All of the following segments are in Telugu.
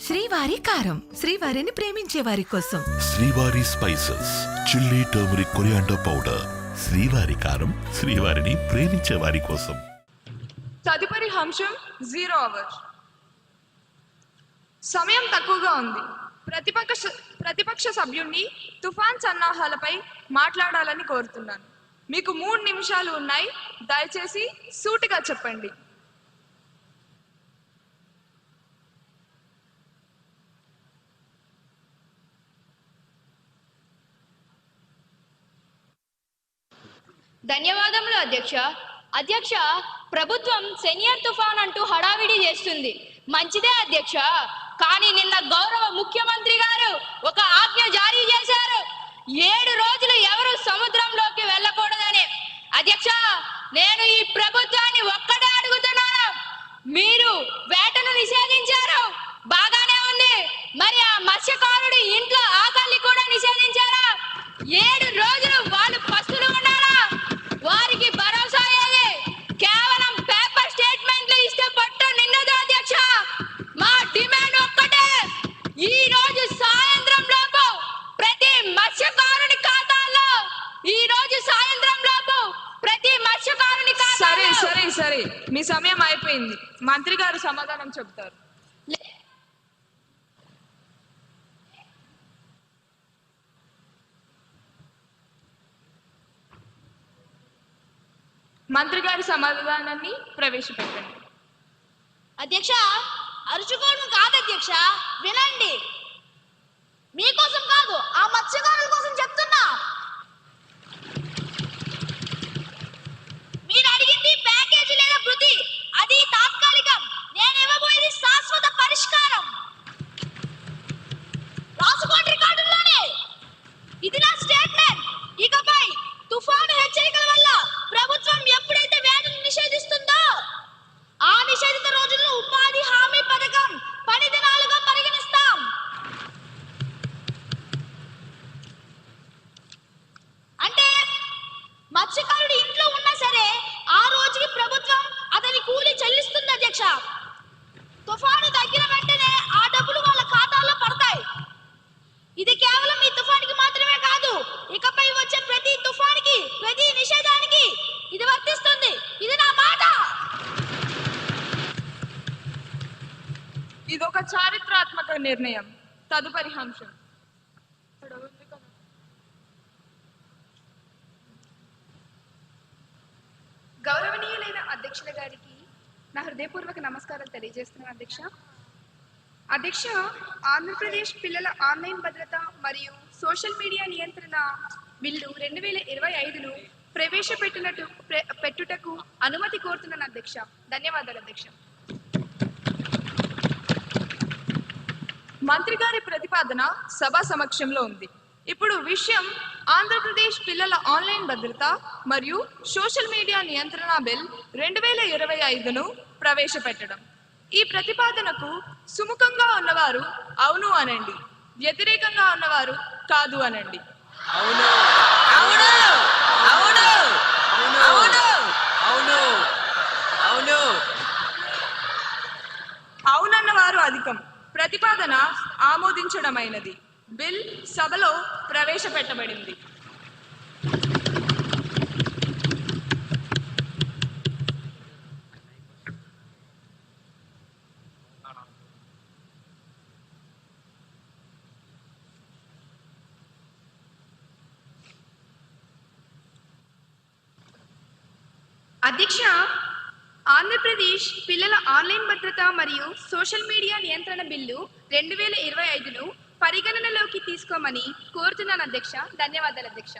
శ్రీవారి కారం, శ్రీవారిని ప్రేమించే వారి కోసం. శ్రీవారి spices, chilli, turmeric, coriander powder. శ్రీవారి కారం, శ్రీవారిని ప్రేమించే వారి కోసం. తదుపరి అంశం 0 అవర్స్. సమయం తక్కువగా ఉంది. ప్రతిపక్ష సభ్యుణ్ణి తుఫాన్ సన్నాహాలపై మాట్లాడాలని కోరుతున్నాను. మీకు 3 నిమిషాలు ఉన్నాయి. దయచేసి సూటిగా చెప్పండి. ధన్యవాదములు అధ్యక్ష. ప్రభుత్వం సెనియర్ తుఫాన్ అంటూ హడావిడి చేస్తుంది. మంచిదే అధ్యక్ష. కానీ నిన్న గౌరవ ముఖ్యమంత్రి గారు ఒక ఆజ్ఞ జారీ చేశారు. 7 రోజులు ఎవరు సముద్రంలోకి వెళ్ళకూడదని. అధ్యక్ష, నేను ఈ ప్రభుత్వాన్ని ఒక్కటే అడుగుతున్నాను. మీరు వేటను నిషేధించారు, బాగానే ఉంది. మరి ఆ మత్స్యకారుడి ఇంట్లో ఆకలిని కూడా నిషేధించారా? 7 రోజులు వాళ్ళు పస్తులు ఉన్నారా? వారికి భరోసా ఏది? కేవలం పేపర్ స్టేట్మెంట్లు ఇస్తే పట్టు నిన్నదు అధ్యక్ష. మా డిమాండ్ ఒక్కటే. ఈ రోజు సాయంత్రం లోపు ప్రతి మత్స్యకారుని ఖాతాల్లో సరే, మీ సమయం అయిపోయింది. మంత్రి గారు సమాధానం చెప్తారు. మంత్రి గారి సమాధానాన్ని ప్రవేశపెట్టండి. అధ్యక్ష, అరుచుకోవడం కాదు అధ్యక్ష, వినండి. మీకోసం కాదు, ఆ మత్స్యకారుల కోసం చెప్తున్నా. మీరు అడిగింది ప్యాకేజీ లేదా వృద్ధి, అది తాత్కాలికం. నేను ఇవ్వబోయేది శాశ్వత పరిష్కారం. రాసుకోండి రికార్డుల్లోనే. ఇది నా స్టేట్మెంట్. ఇకపై తుఫాను హెచ్చరికల వల్ల ప్రభుత్వం ఎప్పుడైతే వేటను నిషేధిస్తుందో ఆ నిషేధిత రోజుల్లో ఉపాధి హామీ పథకం 10 దినాలుగా పరిగణిస్తాం. అంటే మత్స్యకారుడు ఇంట్లో ఉన్నా సరే ఆ రోజుకి ప్రభుత్వం అతని కూలి చెల్లిస్తుంది అధ్యక్ష. తుఫాను తగ్గిన వెంటనే ఆ డబ్బులు వాళ్ళ ఖాతాల్లో పడతాయి. ఇది కేవలం ఈ తుఫానికి మాత్రమే కాదు, ఇకపై వచ్చే ప్రతి తుఫానికి, ప్రతి నిషేధానికి ఇది వర్తిస్తుంది. ఇది నా మాట. ఇదొక చారిత్రాత్మక నిర్ణయం. తదుపరి అంశం. గౌరవనీయులైన అధ్యక్షుల గారికి నా హృదయపూర్వక నమస్కారం తెలియజేస్తున్నాను అధ్యక్ష. ఆంధ్రప్రదేశ్ పిల్లల ఆన్లైన్ భద్రత మరియు సోషల్ మీడియా నియంత్రణ బిల్లు 2025ను ప్రవేశపెట్టుటకు అనుమతి కోరుతున్నాను అధ్యక్ష. ధన్యవాదాలు అధ్యక్ష. మంత్రి గారి ప్రతిపాదన సభ సమక్షంలో ఉంది. ఇప్పుడు విషయం ఆంధ్రప్రదేశ్ పిల్లల ఆన్లైన్ భద్రత మరియు సోషల్ మీడియా నియంత్రణ బిల్ 2025ను ప్రవేశపెట్టడం. ఈ ప్రతిపాదనకు సుముఖంగా ఉన్నవారు అవును అనండి, వ్యతిరేకంగా ఉన్నవారు కాదు అనండి. అవునన్న వారు అధికం. ప్రతిపాదన ఆమోదించడమైనది. బిల్ సభలో ప్రవేశపెట్టబడింది. అధ్యక్ష, ఆంధ్రప్రదేశ్ పిల్లల ఆన్లైన్ భద్రత మరియు సోషల్ మీడియా నియంత్రణ బిల్లు 2025ను పరిగణనలోకి తీసుకోమని కోరుతున్నాను అధ్యక్ష. ధన్యవాదాలు అధ్యక్ష.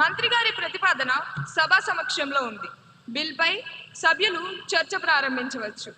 మంత్రి గారి ప్రతిపాదన సభ సమక్షంలో ఉంది. బిల్ పై సభ్యులు చర్చ ప్రారంభించవచ్చు.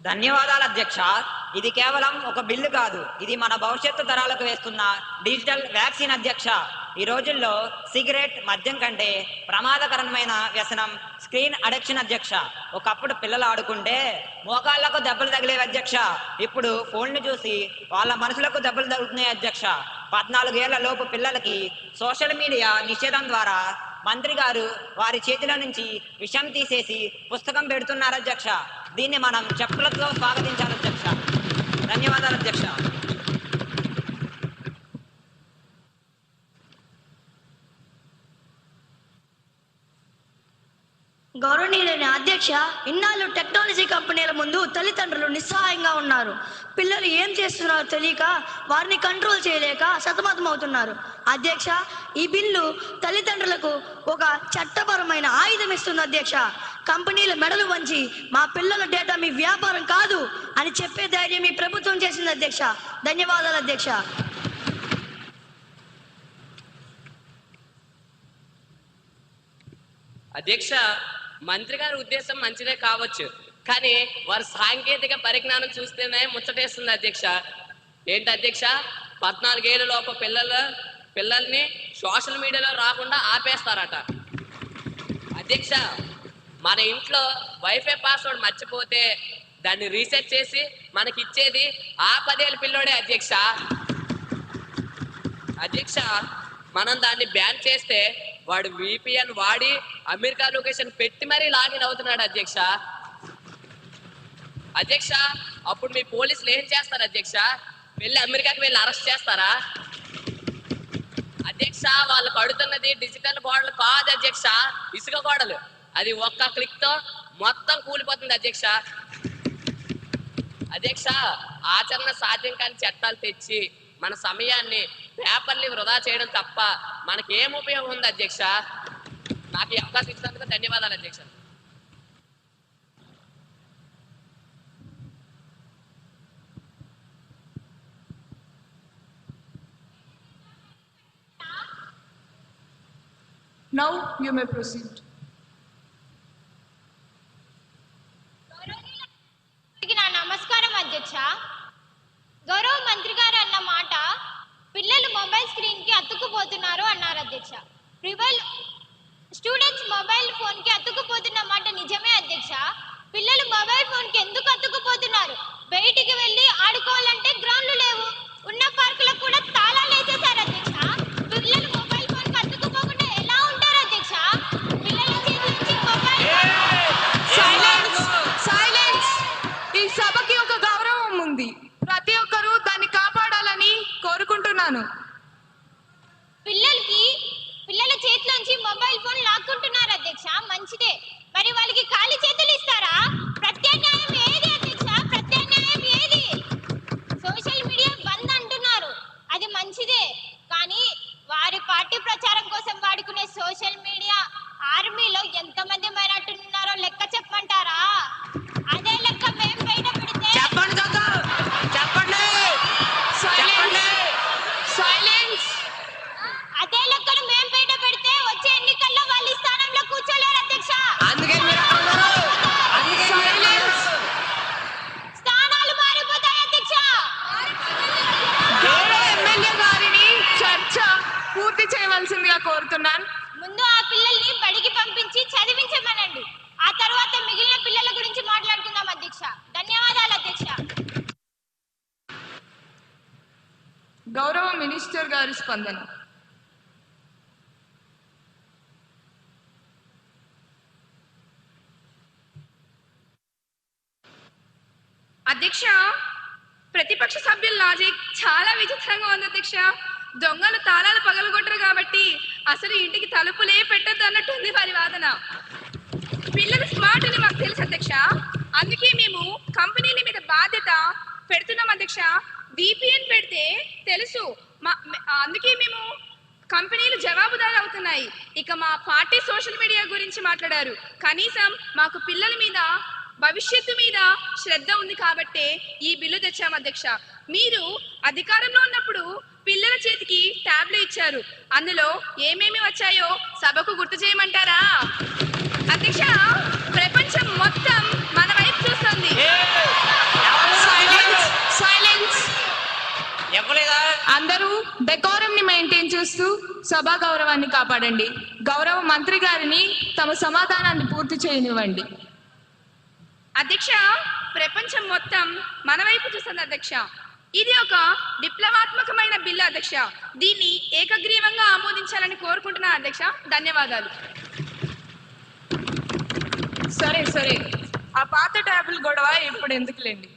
ధన్యవాదాలు అధ్యక్ష. ఇది కేవలం ఒక బిల్లు కాదు, ఇది మన భవిష్యత్తు తరాలకు వేస్తున్న డిజిటల్ వ్యాక్సిన్ అధ్యక్ష. ఈ రోజుల్లో సిగరెట్, మద్యం కంటే ప్రమాదకరమైన వ్యసనం స్క్రీన్ అడిక్షన్ అధ్యక్ష. ఒకప్పుడు పిల్లలు ఆడుకుంటే మోకాళ్లకు దెబ్బలు తగిలేవి అధ్యక్ష. ఇప్పుడు ఫోన్లు చూసి వాళ్ళ మనసులకు దెబ్బలు తగులుతున్నాయి అధ్యక్ష. 14 ఏళ్ల లోపు పిల్లలకి సోషల్ మీడియా నిషేధం ద్వారా మంత్రి గారు వారి చేతిలో నుంచి విషం తీసేసి పుస్తకం పెడుతున్నారు అధ్యక్ష. దీన్ని మనం చెప్పులతో స్వాగతించాలి అధ్యక్ష. ధన్యవాదాలు అధ్యక్ష. గౌరవనీయులైన అధ్యక్ష, ఇన్నాళ్ళు టెక్నాలజీ కంపెనీల ముందు తల్లిదండ్రులు నిస్సహాయంగా ఉన్నారు. పిల్లలు ఏం చేస్తున్నారో తెలియక వారిని కంట్రోల్ చేయలేక సతమతమవుతున్నారు. అధ్యక్ష, ఈ బిల్లు తల్లిదండ్రులకు ఒక చట్టపరమైన ఆయుధం ఇస్తుంది అధ్యక్ష. కంపెనీల మెడలు వంచి మా పిల్లల డేటా మీ వ్యాపారం కాదు అని చెప్పే ధైర్యం ఈ ప్రభుత్వం చేసింది అధ్యక్ష. ధన్యవాదాలు అధ్యక్ష. అధ్యక్ష, మంత్రి గారి ఉద్దేశం మంచిదే కావచ్చు, కానీ వారి సాంకేతిక పరిజ్ఞానం చూస్తేనే ముచ్చటేస్తుంది అధ్యక్ష. ఏంటి అధ్యక్ష, 14 ఏళ్ళ లోపు పిల్లల్ని సోషల్ మీడియాలో రాకుండా ఆపేస్తారట. అధ్యక్ష, మన ఇంట్లో వైఫై పాస్వర్డ్ మర్చిపోతే దాన్ని రీసెట్ చేసి మనకి ఇచ్చేది ఆ 10 ఏళ్ళ పిల్లోడే అధ్యక్ష. అధ్యక్ష, మనం దాన్ని బ్యాన్ చేస్తే వాడు VPN వాడి అమెరికా లొకేషన్ పెట్టి మరీ లాగిన్ అవుతున్నాడు అధ్యక్ష. అధ్యక్ష, అప్పుడు మీ పోలీసులు ఏం చేస్తారు అధ్యక్ష? వెళ్ళి అమెరికాకి వెళ్ళి అరెస్ట్ చేస్తారా? అధ్యక్ష, వాళ్ళు కడుతున్నది డిజిటల్ గోడలు కాదు అధ్యక్ష, ఇసుక గోడలు. అది ఒక్క క్లిక్ తో మొత్తం కూలిపోతుంది అధ్యక్ష. అధ్యక్ష, ఆచరణ సాధ్యం కాని చట్టాలు తెచ్చి మన సమయాన్ని పేపర్ని వృధా చేయడం తప్ప మనకి ఏం ఉపయోగం ఉంది అధ్యక్ష? నాకు ఈ అవకాశం ఇచ్చినందుకు ధన్యవాదాలు అధ్యక్ష. Now you may proceed. నా నమస్కారం అధ్యక్ష. గౌరవ మంత్రి గారు అన్న మాట, పిల్లలు మొబైల్ స్క్రీన్ కి అతుక్కుపోతున్నారు అన్నారు అధ్యక్ష. స్టూడెంట్స్ మొబైల్ ఫోన్ కి అతుక్కుపోతున్న మాట నిజమే అధ్యక్ష. పిల్లలు మొబైల్ ఫోన్ కి ఎందుకు అతుక్కుపోతున్నారు? బయటికి వెళ్ళి ఆడుకోవాలంటే గ్రౌండ్లు లేవు, ఉన్న పార్కులకు కూడా తాళాలు వేసేసారు అధ్యక్ష. పిల్లలు మొబైల్ ఫోన్ కి అతుక్కుపోకుండా ఎలా ఉంటారు అధ్యక్ష? పిల్లల చేతి నుంచి మొబైల్ సైలెన్స్. ఈ సభకి ఒక గౌరవం ఉంది, ప్రతి ఒక్కరూ దాన్ని కాపాడాలని కోరుకుంటున్నాను. పిల్లల చేతిలోంచి మొబైల్ ఫోన్ లాక్కుంటున్నారు అధ్యక్ష, మంచిదే. మరి వాళ్ళకి ఖాళీ చేతులు ఇస్తారా? ప్రత్యామ్నాయం ఏది అధ్యక్ష? ప్రత్యామ్నాయం ఏది? సోషల్ మీడియా బంద్ అంటున్నారు, అది మంచిదే. కానీ వారి పార్టీ ప్రచారం కోసం వాడుకునే సోషల్ మీడియా ఆర్మీలో ఎంతమంది మైనార్టీలు ఉన్నారో లెక్క చెప్పమంటారా? అదే లెక్క మేము బయట పెడితే అదే లెక్కను మేము బయట పెడితే వచ్చే ఎన్నికల్లో వాళ్ళ స్థానంలో కూర్చోలేరు అధ్యక్ష. స్థానాలు మారిపోతాయి అధ్యక్ష. ఎమ్మెల్యే గారిని చర్చ పూర్తి చేయవలసిందిగా కోరుతున్నాను. ముందు ఆ పిల్లల్ని బడికి పంపించి చదివించమనండి, ఆ తర్వాత మిగిలిన పిల్లల గురించి మాట్లాడుకుందాం అధ్యక్ష. ధన్యవాదాలు అధ్యక్ష. గౌరవ మినిస్టర్ గారి స్పందన. అధ్యక్ష, ప్రతిపక్ష సభ్యుల లాజిక్ చాలా విచిత్రంగా ఉంది అధ్యక్ష. దొంగలు తాళాలు పగలగొట్టరు కాబట్టి అసలు ఇంటికి తలుపులే పెట్టద్దు అన్నట్టుంది వారి వాదన. పిల్లలు స్మార్ట్ అని మాకు తెలుసు అధ్యక్ష, అందుకే మేము కంపెనీల మీద బాధ్యత పెడుతున్నాం అధ్యక్ష. VPN పెడితే తెలుసు, అందుకే మేము కంపెనీలు జవాబుదారు అవుతున్నాయి. ఇక మా పార్టీ సోషల్ మీడియా గురించి మాట్లాడారు. కనీసం మాకు పిల్లల మీద, భవిష్యత్తు మీద శ్రద్ధ ఉంది కాబట్టే ఈ బిల్లు తెచ్చాం అధ్యక్ష. మీరు అధికారంలో ఉన్నప్పుడు పిల్లల చేతికి ట్యాబ్లు ఇచ్చారు, అందులో ఏమేమి వచ్చాయో సభకు గుర్తు చేయమంటారా? అధ్యక్ష, ప్రపంచం మొత్తం మన వైపు చూస్తుంది. అందరూ డెకోరం ని మెయింటైన్ చేస్తూ సభా గౌరవాన్ని కాపాడండి. గౌరవ మంత్రి గారిని తమ సమాధానాన్ని పూర్తి చేయనివ్వండి. అధ్యక్ష, ప్రపంచం మొత్తం మన వైపు చూస్తుంది అధ్యక్ష. ఇది ఒక విప్లవాత్మకమైన బిల్లు అధ్యక్ష. దీన్ని ఏకగ్రీవంగా ఆమోదించాలని కోరుకుంటున్నా అధ్యక్ష. ధన్యవాదాలు. సరే సరే, ఆ పాత ట్యాబుల్ గొడవ ఇప్పుడు ఎందుకులేండి.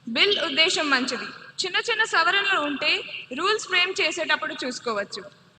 బిల్ ఉద్దేశం మంచిది. చిన్న చిన్న సవరణలు ఉంటే రూల్స్ ఫ్రేమ్ చేసేటప్పుడు చూసుకోవచ్చు.